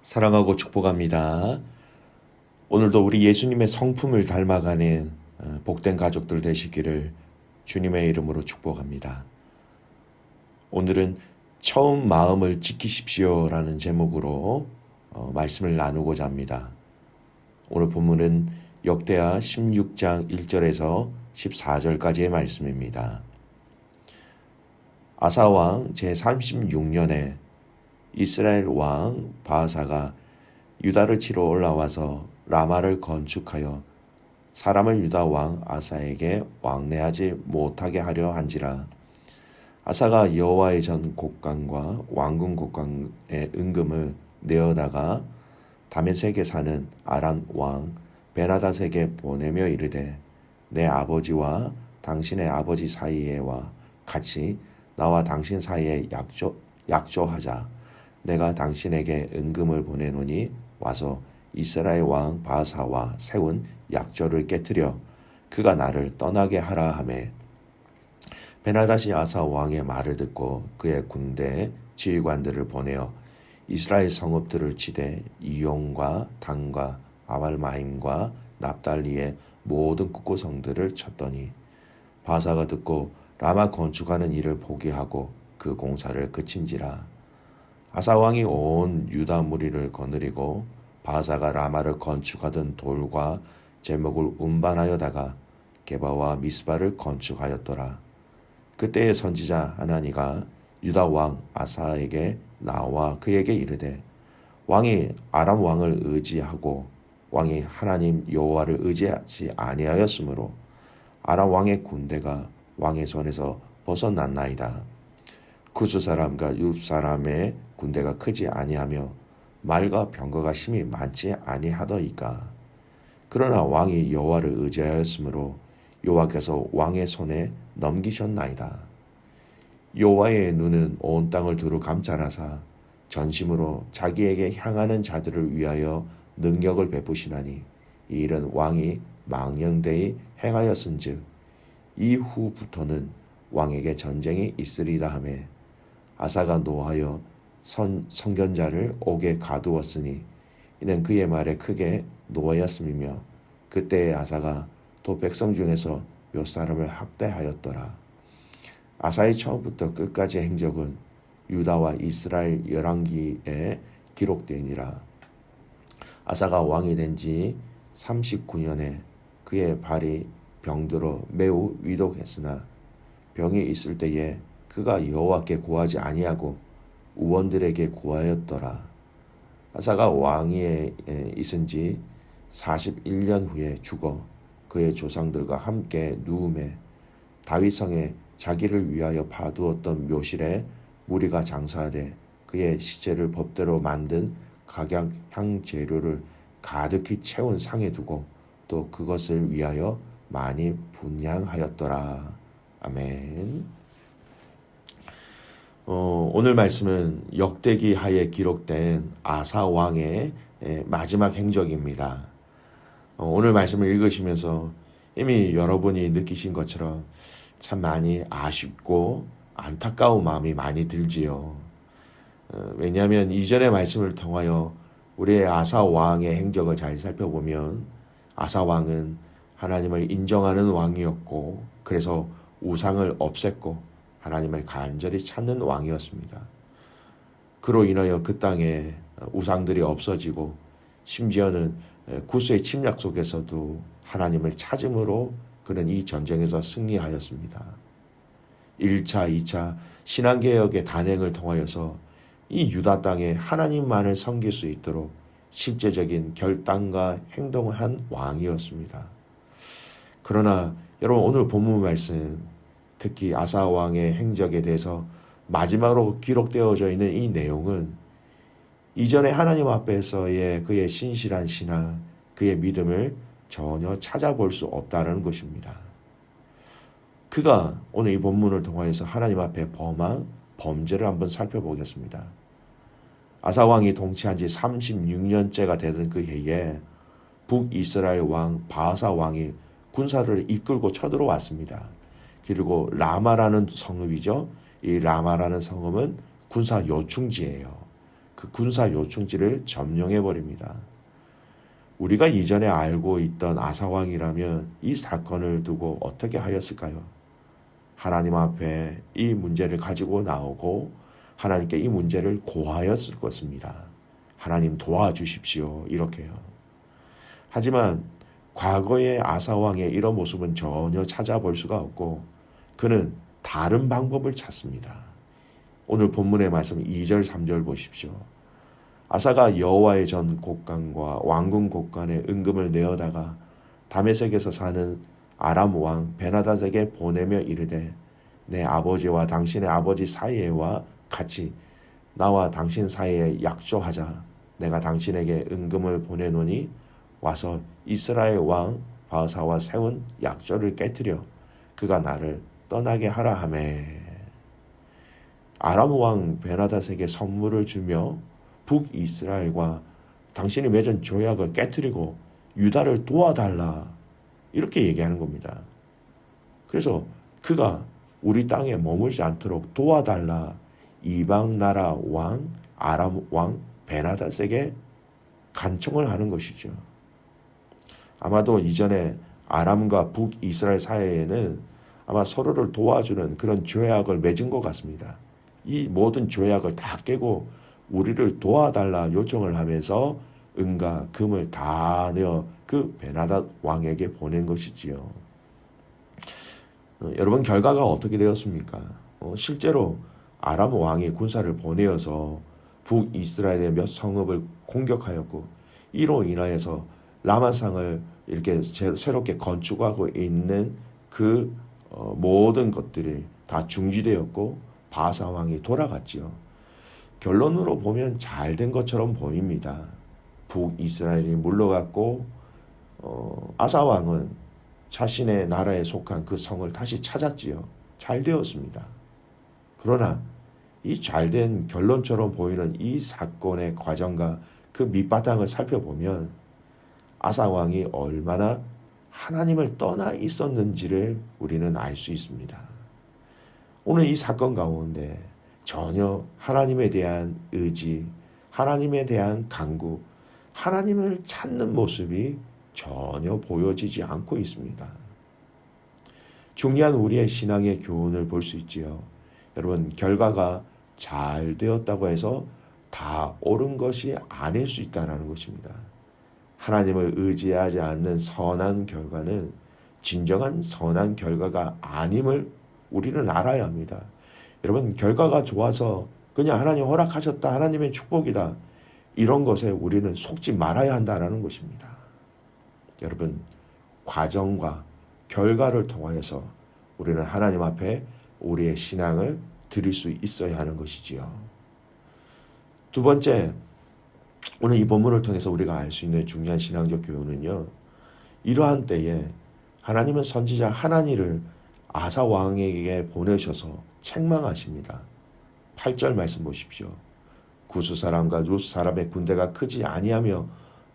사랑하고 축복합니다. 오늘도 우리 예수님의 성품을 닮아가는 복된 가족들 되시기를 주님의 이름으로 축복합니다. 오늘은 처음 마음을 지키십시오라는 제목으로 말씀을 나누고자 합니다. 오늘 본문은 역대하 16장 1절에서 14절까지의 말씀입니다. 아사왕 제36년에 이스라엘 왕 바하사가 유다를 치러 올라와서 라마를 건축하여 사람을 유다 왕 아사에게 왕래하지 못하게 하려 한지라. 아사가 여호와의 전 곡간과 왕궁 곡간의 은금을 내어다가 다메섹에 사는 아람 왕 베나닷에게 보내며 이르되, 내 아버지와 당신의 아버지 사이에와 같이 나와 당신 사이에 약조하자. 내가 당신에게 은금을 보내노니 와서 이스라엘 왕 바하사와 세운 약조를 깨뜨려 그가 나를 떠나게 하라 하매, 베나닷이 아사 왕의 말을 듣고 그의 군대 지휘관들을 보내어 이스라엘 성읍들을 치되 이용과 단과 아발마임과 납달리의 모든 국고성들을 쳤더니, 바하사가 듣고 라마 건축하는 일을 포기하고 그 공사를 그친지라. 아사 왕이 온 유다 무리를 거느리고 바하사가 라마를 건축하던 돌과 제목을 운반하여다가 게바와 미스바를 건축하였더라. 그때의 선지자 하나니가 유다 왕 아사에게 나와 그에게 이르되, 왕이 아람 왕을 의지하고 왕이 하나님 여호와를 의지하지 아니하였으므로 아람 왕의 군대가 왕의 손에서 벗어났나이다. 구스 사람과 육 사람의 군대가 크지 아니하며 말과 병거가 심히 많지 아니하더이까. 그러나 왕이 여호와를 의지하였으므로 여호와께서 왕의 손에 넘기셨나이다. 여호와의 눈은 온 땅을 두루 감찰하사 전심으로 자기에게 향하는 자들을 위하여 능력을 베푸시나니, 이 일은 왕이 망령되이 행하였은즉 이후부터는 왕에게 전쟁이 있으리다 하매, 아사가 노하여 선견자를 옥에 가두었으니 이는 그의 말에 크게 노하였음이며, 그때의 아사가 또 백성 중에서 몇 사람을 학대하였더라. 아사의 처음부터 끝까지 행적은 유다와 이스라엘 열왕기에 기록되니라. 아사가 왕이 된 지 39년에 그의 발이 병들어 매우 위독했으나 병이 있을 때에 그가 여호와께 구하지 아니하고 우원들에게 구하였더라. 아사가 왕위에 있은 지 41년 후에 죽어 그의 조상들과 함께 누움에 다윗성에 자기를 위하여 파두었던 묘실에 무리가 장사하되 그의 시체를 법대로 만든 각양향 재료를 가득히 채운 상에 두고 또 그것을 위하여 많이 분향하였더라. 아멘. 오늘 말씀은 역대기 하에 기록된 아사 왕의 마지막 행적입니다. 오늘 말씀을 읽으시면서 이미 여러분이 느끼신 것처럼 참 많이 아쉽고 안타까운 마음이 많이 들지요. 왜냐하면 이전의 말씀을 통하여 우리의 아사 왕의 행적을 잘 살펴보면 아사 왕은 하나님을 인정하는 왕이었고, 그래서 우상을 없앴고 하나님을 간절히 찾는 왕이었습니다. 그로 인하여 그 땅에 우상들이 없어지고 심지어는 구스의 침략 속에서도 하나님을 찾음으로 그는 이 전쟁에서 승리하였습니다. 1차, 2차 신앙개혁의 단행을 통하여서 이 유다 땅에 하나님만을 섬길 수 있도록 실제적인 결단과 행동을 한 왕이었습니다. 그러나 여러분, 오늘 본문 말씀, 특히 아사 왕의 행적에 대해서 마지막으로 기록되어져 있는 이 내용은 이전에 하나님 앞에서의 그의 신실한 신앙, 그의 믿음을 전혀 찾아볼 수 없다는 것입니다. 그가 오늘 이 본문을 통하여서 하나님 앞에 범한 범죄를 한번 살펴보겠습니다. 아사 왕이 통치한 지 36년째가 되던 그 해에 북이스라엘 왕 바하사 왕이 군사를 이끌고 쳐들어왔습니다. 그리고 라마라는 성읍이죠. 이 라마라는 성읍은 군사 요충지예요. 그 군사 요충지를 점령해 버립니다. 우리가 이전에 알고 있던 아사 왕이라면 이 사건을 두고 어떻게 하였을까요? 하나님 앞에 이 문제를 가지고 나오고 하나님께 이 문제를 고하였을 것입니다. 하나님 도와주십시오. 이렇게요. 하지만 과거의 아사 왕의 이런 모습은 전혀 찾아볼 수가 없고 그는 다른 방법을 찾습니다. 오늘 본문의 말씀 2절 3절 보십시오. 아사가 여호와의 전 곡간과 왕궁 곡간에 은금을 내어다가 다메섹에서 사는 아람 왕 베나닷에게 보내며 이르되 내 아버지와 당신의 아버지 사이에와 같이 나와 당신 사이에 약조하자. 내가 당신에게 은금을 보내노니 와서 이스라엘 왕 바하사와 세운 약조를 깨뜨려 그가 나를 떠나게 하라 하매. 아람 왕 베나닷에게 선물을 주며 북이스라엘과 당신이 맺은 조약을 깨뜨리고 유다를 도와달라 이렇게 얘기하는 겁니다. 그래서 그가 우리 땅에 머물지 않도록 도와달라 이방 나라 왕 아람 왕 베나닷에게 간청을 하는 것이죠. 아마도 이전에 아람과 북이스라엘 사이에는 아마 서로를 도와주는 그런 조약을 맺은 것 같습니다. 이 모든 조약을 다 깨고 우리를 도와달라 요청을 하면서 은과 금을 다 내어 그 베나닷 왕에게 보낸 것이지요. 여러분 결과가 어떻게 되었습니까? 실제로 아람 왕이 군사를 보내어서 북이스라엘의 몇 성읍을 공격하였고 이로 인하여서 라마상을 이렇게 새롭게 건축하고 있는 그 모든 것들이 다 중지되었고 바사 왕이 돌아갔지요. 결론으로 보면 잘된 것처럼 보입니다. 북이스라엘이 물러갔고 아사 왕은 자신의 나라에 속한 그 성을 다시 찾았지요. 잘 되었습니다. 그러나 이 잘된 결론처럼 보이는 이 사건의 과정과 그 밑바탕을 살펴보면 아사 왕이 얼마나 하나님을 떠나 있었는지를 우리는 알 수 있습니다. 오늘 이 사건 가운데 전혀 하나님에 대한 의지, 하나님에 대한 간구, 하나님을 찾는 모습이 전혀 보여지지 않고 있습니다. 중요한 우리의 신앙의 교훈을 볼 수 있지요. 여러분 결과가 잘 되었다고 해서 다 옳은 것이 아닐 수 있다는 것입니다. 하나님을 의지하지 않는 선한 결과는 진정한 선한 결과가 아님을 우리는 알아야 합니다. 여러분 결과가 좋아서 그냥 하나님 허락하셨다, 하나님의 축복이다 이런 것에 우리는 속지 말아야 한다는 것입니다. 여러분 과정과 결과를 통하여서 우리는 하나님 앞에 우리의 신앙을 드릴 수 있어야 하는 것이지요. 두 번째, 오늘 이 본문을 통해서 우리가 알 수 있는 중요한 신앙적 교훈은요. 이러한 때에 하나님은 선지자 하나니를 아사 왕에게 보내셔서 책망하십니다. 8절 말씀 보십시오. 구스 사람과 루스 사람의 군대가 크지 아니하며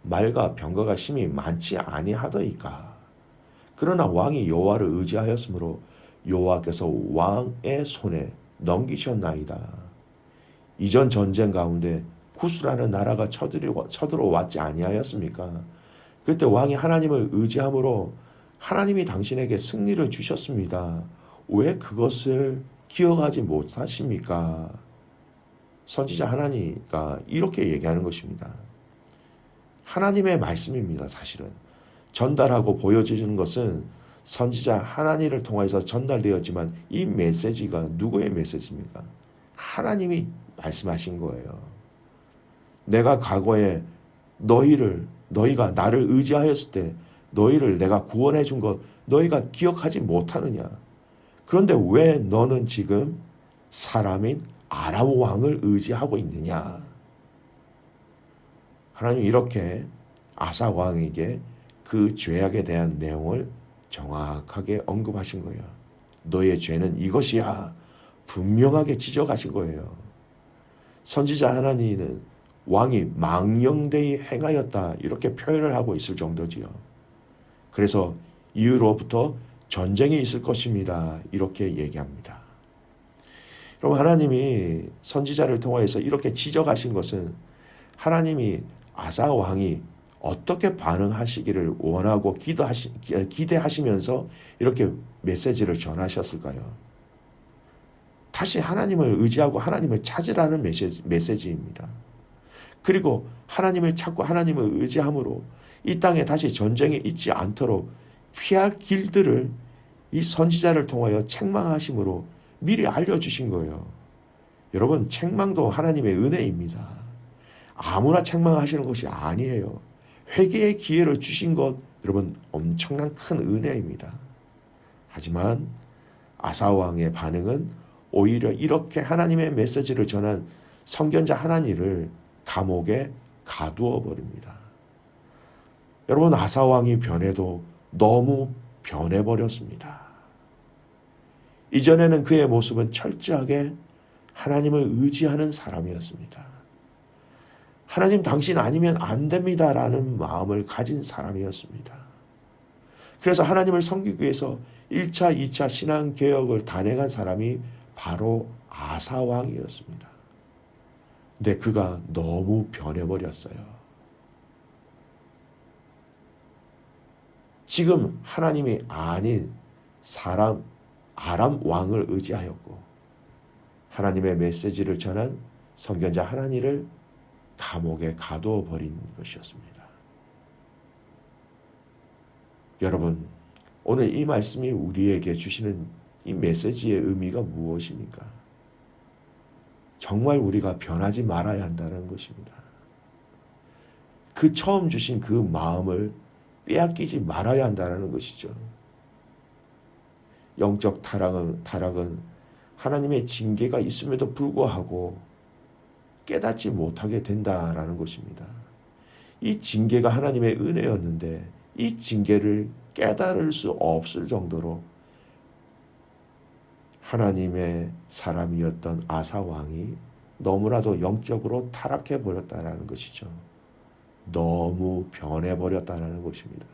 말과 병거가 심히 많지 아니하더이까. 그러나 왕이 여호와를 의지하였으므로 여호와께서 왕의 손에 넘기셨나이다. 이전 전쟁 가운데 구스라는 나라가 쳐들어왔지 아니하였습니까? 그때 왕이 하나님을 의지함으로 하나님이 당신에게 승리를 주셨습니다. 왜 그것을 기억하지 못하십니까? 선지자 하나니가 이렇게 얘기하는 것입니다. 하나님의 말씀입니다. 사실은 전달하고 보여지는 것은 선지자 하나니를 통해서 전달되었지만 이 메시지가 누구의 메시지입니까? 하나님이 말씀하신 거예요. 내가 과거에 너희가 나를 의지하였을 때 너희를 내가 구원해 준 것 너희가 기억하지 못하느냐? 그런데 왜 너는 지금 사람인 아람 왕을 의지하고 있느냐? 하나님 이렇게 아사 왕에게 그 죄악에 대한 내용을 정확하게 언급하신 거예요. 너의 죄는 이것이야. 분명하게 지적하신 거예요. 선지자 하나니는 왕이 망령되이 행하였다 이렇게 표현을 하고 있을 정도지요. 그래서 이후로부터 전쟁이 있을 것입니다. 이렇게 얘기합니다. 그럼 하나님이 선지자를 통하여서 이렇게 지적하신 것은 하나님이 아사 왕이 어떻게 반응하시기를 원하고 기대하시면서 이렇게 메시지를 전하셨을까요? 다시 하나님을 의지하고 하나님을 찾으라는 메시지입니다. 그리고 하나님을 찾고 하나님을 의지함으로 이 땅에 다시 전쟁이 있지 않도록 피할 길들을 이 선지자를 통하여 책망하심으로 미리 알려주신 거예요. 여러분, 책망도 하나님의 은혜입니다. 아무나 책망하시는 것이 아니에요. 회개의 기회를 주신 것, 여러분, 엄청난 큰 은혜입니다. 하지만 아사 왕의 반응은 오히려 이렇게 하나님의 메시지를 전한 선견자 하나니를 감옥에 가두어 버립니다. 여러분, 아사 왕이 변해도 너무 변해버렸습니다. 이전에는 그의 모습은 철저하게 하나님을 의지하는 사람이었습니다. 하나님 당신 아니면 안 됩니다라는 마음을 가진 사람이었습니다. 그래서 하나님을 섬기기 위해서 1차, 2차 신앙개혁을 단행한 사람이 바로 아사 왕이었습니다. 근데 그가 너무 변해버렸어요. 지금 하나님이 아닌 아람 왕을 의지하였고 하나님의 메시지를 전한 선견자 하나니를 감옥에 가두어 버린 것이었습니다. 여러분, 오늘 이 말씀이 우리에게 주시는 이 메시지의 의미가 무엇입니까? 정말 우리가 변하지 말아야 한다는 것입니다. 그 처음 주신 그 마음을 빼앗기지 말아야 한다는 것이죠. 영적 타락은 하나님의 징계가 있음에도 불구하고 깨닫지 못하게 된다라는 것입니다. 이 징계가 하나님의 은혜였는데 이 징계를 깨달을 수 없을 정도로 하나님의 사람이었던 아사 왕이 너무나도 영적으로 타락해 버렸다는 것이죠. 너무 변해 버렸다는 것입니다.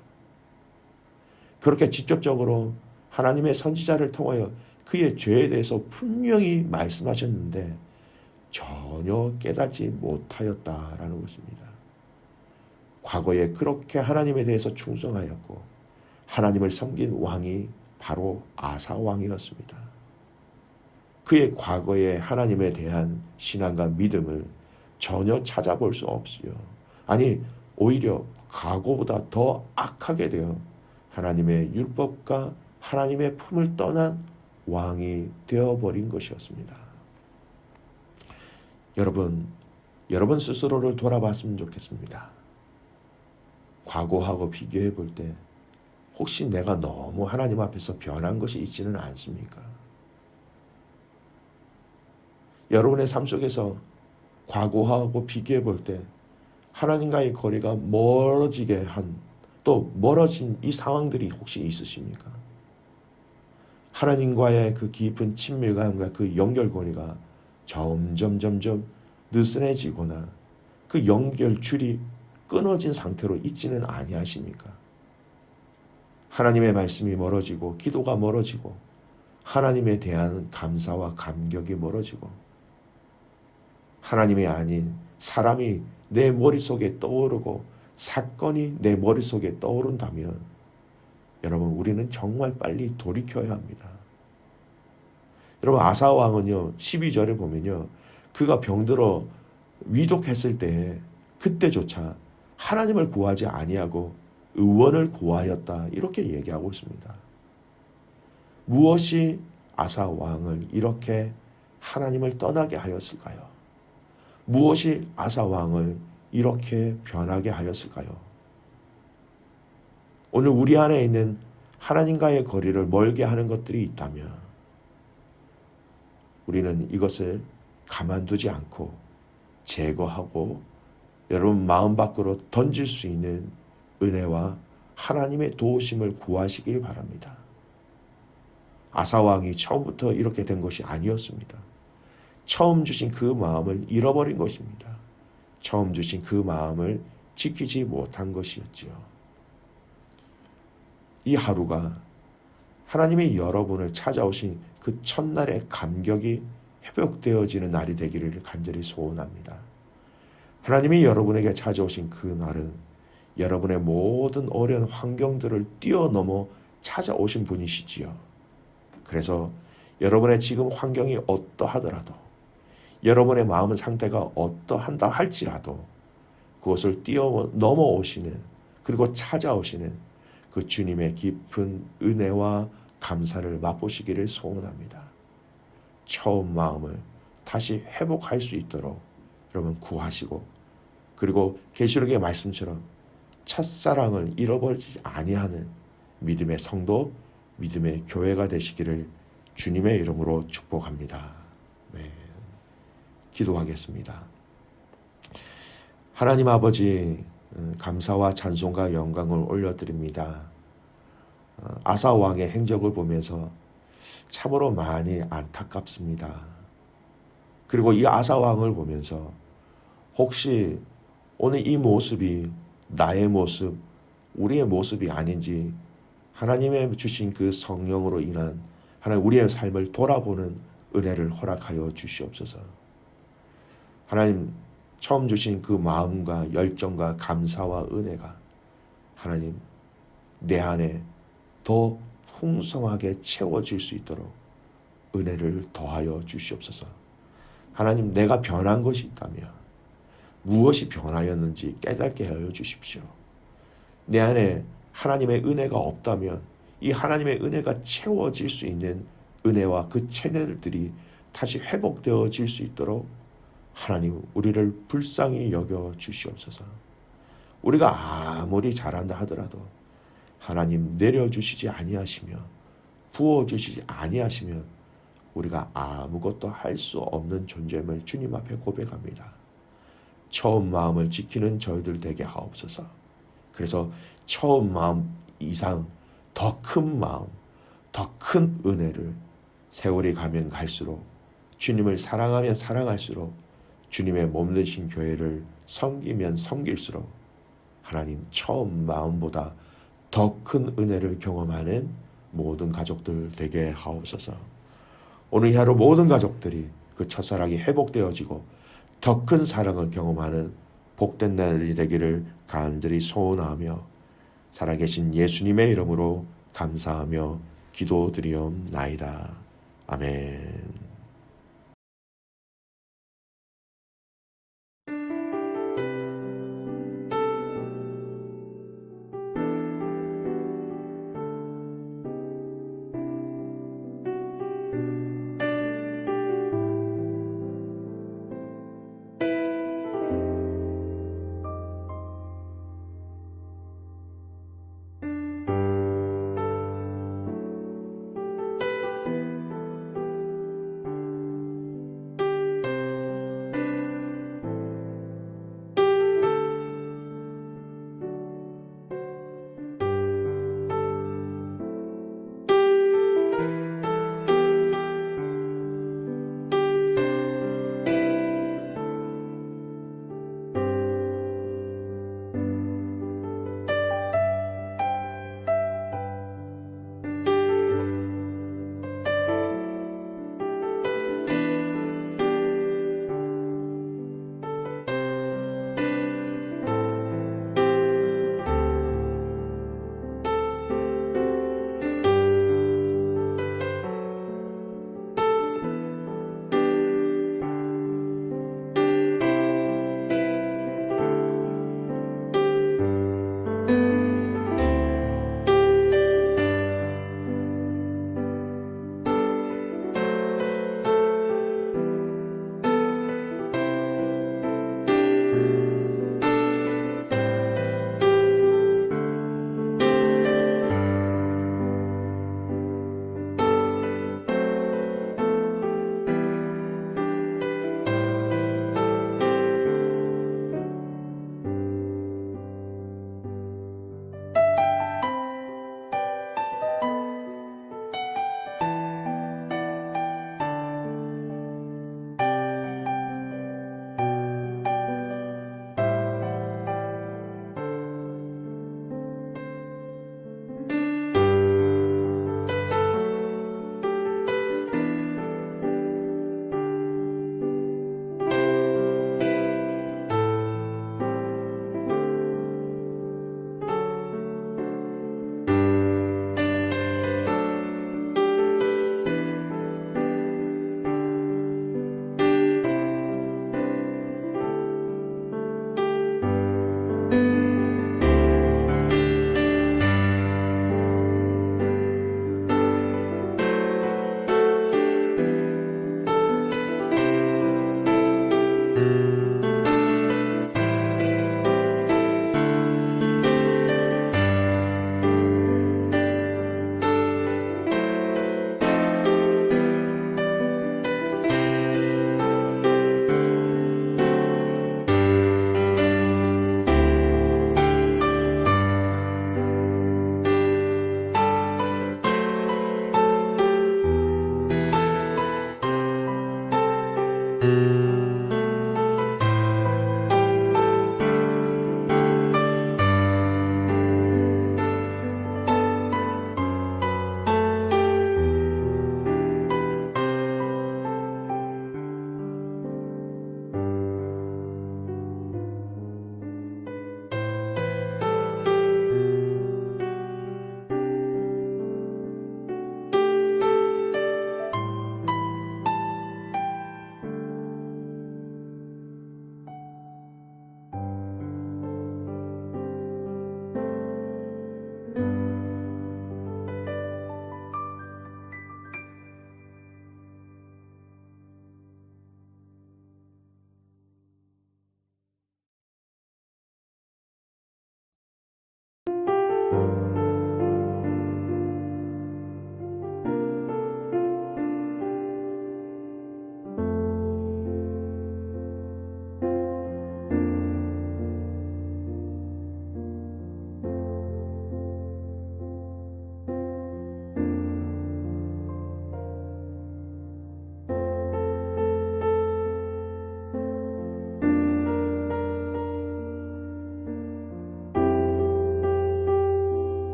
그렇게 직접적으로 하나님의 선지자를 통하여 그의 죄에 대해서 분명히 말씀하셨는데 전혀 깨닫지 못하였다라는 것입니다. 과거에 그렇게 하나님에 대해서 충성하였고 하나님을 섬긴 왕이 바로 아사 왕이었습니다. 그의 과거의 하나님에 대한 신앙과 믿음을 전혀 찾아볼 수 없어요. 아니, 오히려 과거보다 더 악하게 되어 하나님의 율법과 하나님의 품을 떠난 왕이 되어버린 것이었습니다. 여러분 스스로를 돌아봤으면 좋겠습니다. 과거하고 비교해 볼 때 혹시 내가 너무 하나님 앞에서 변한 것이 있지는 않습니까? 여러분의 삶 속에서 과거하고 비교해 볼 때 하나님과의 거리가 멀어지게 또 멀어진 이 상황들이 혹시 있으십니까? 하나님과의 그 깊은 친밀감과 그 연결고리가 점점 느슨해지거나 그 연결줄이 끊어진 상태로 있지는 아니하십니까? 하나님의 말씀이 멀어지고 기도가 멀어지고 하나님에 대한 감사와 감격이 멀어지고 하나님이 아닌 사람이 내 머릿속에 떠오르고 사건이 내 머릿속에 떠오른다면 여러분, 우리는 정말 빨리 돌이켜야 합니다. 여러분, 아사 왕은요 12절에 보면요 그가 병들어 위독했을 때 그때조차 하나님을 구하지 아니하고 의원을 구하였다 이렇게 얘기하고 있습니다. 무엇이 아사 왕을 이렇게 하나님을 떠나게 하였을까요? 무엇이 아사 왕을 이렇게 변하게 하였을까요? 오늘 우리 안에 있는 하나님과의 거리를 멀게 하는 것들이 있다면 우리는 이것을 가만두지 않고 제거하고 여러분 마음 밖으로 던질 수 있는 은혜와 하나님의 도우심을 구하시길 바랍니다. 아사 왕이 처음부터 이렇게 된 것이 아니었습니다. 처음 주신 그 마음을 잃어버린 것입니다. 처음 주신 그 마음을 지키지 못한 것이었지요. 이 하루가 하나님의 여러분을 찾아오신 그 첫날의 감격이 회복되어지는 날이 되기를 간절히 소원합니다. 하나님이 여러분에게 찾아오신 그 날은 여러분의 모든 어려운 환경들을 뛰어넘어 찾아오신 분이시지요. 그래서 여러분의 지금 환경이 어떠하더라도, 여러분의 마음 상태가 어떠한다 할지라도 그것을 뛰어넘어 오시는, 그리고 찾아오시는 그 주님의 깊은 은혜와 감사를 맛보시기를 소원합니다. 처음 마음을 다시 회복할 수 있도록 여러분 구하시고, 그리고 계시록의 말씀처럼 첫사랑을 잃어버리지 아니하는 믿음의 성도, 믿음의 교회가 되시기를 주님의 이름으로 축복합니다. 네. 기도하겠습니다. 하나님 아버지, 감사와 찬송과 영광을 올려드립니다. 아사 왕의 행적을 보면서 참으로 많이 안타깝습니다. 그리고 이 아사 왕을 보면서 혹시 오늘 이 모습이 나의 모습, 우리의 모습이 아닌지 하나님의 주신 그 성령으로 인한 하나님 우리의 삶을 돌아보는 은혜를 허락하여 주시옵소서. 하나님 처음 주신 그 마음과 열정과 감사와 은혜가 하나님 내 안에 더 풍성하게 채워질 수 있도록 은혜를 더하여 주시옵소서. 하나님 내가 변한 것이 있다면 무엇이 변하였는지 깨닫게 하여 주십시오. 내 안에 하나님의 은혜가 없다면 이 하나님의 은혜가 채워질 수 있는 은혜와 그 채널들이 다시 회복되어질 수 있도록 하나님 우리를 불쌍히 여겨 주시옵소서. 우리가 아무리 잘한다 하더라도 하나님 내려주시지 아니하시며 부어주시지 아니하시면 우리가 아무것도 할 수 없는 존재임을 주님 앞에 고백합니다. 처음 마음을 지키는 저희들 되게 하옵소서. 그래서 처음 마음 이상 더 큰 마음, 더 큰 은혜를 세월이 가면 갈수록 주님을 사랑하면 사랑할수록 주님의 몸 되신 교회를 섬기면 섬길수록 하나님 처음 마음보다 더 큰 은혜를 경험하는 모든 가족들 되게 하옵소서. 오늘 이 하루 모든 가족들이 그 첫사랑이 회복되어지고 더 큰 사랑을 경험하는 복된 날이 되기를 간절히 소원하며 살아계신 예수님의 이름으로 감사하며 기도드리옵나이다. 아멘.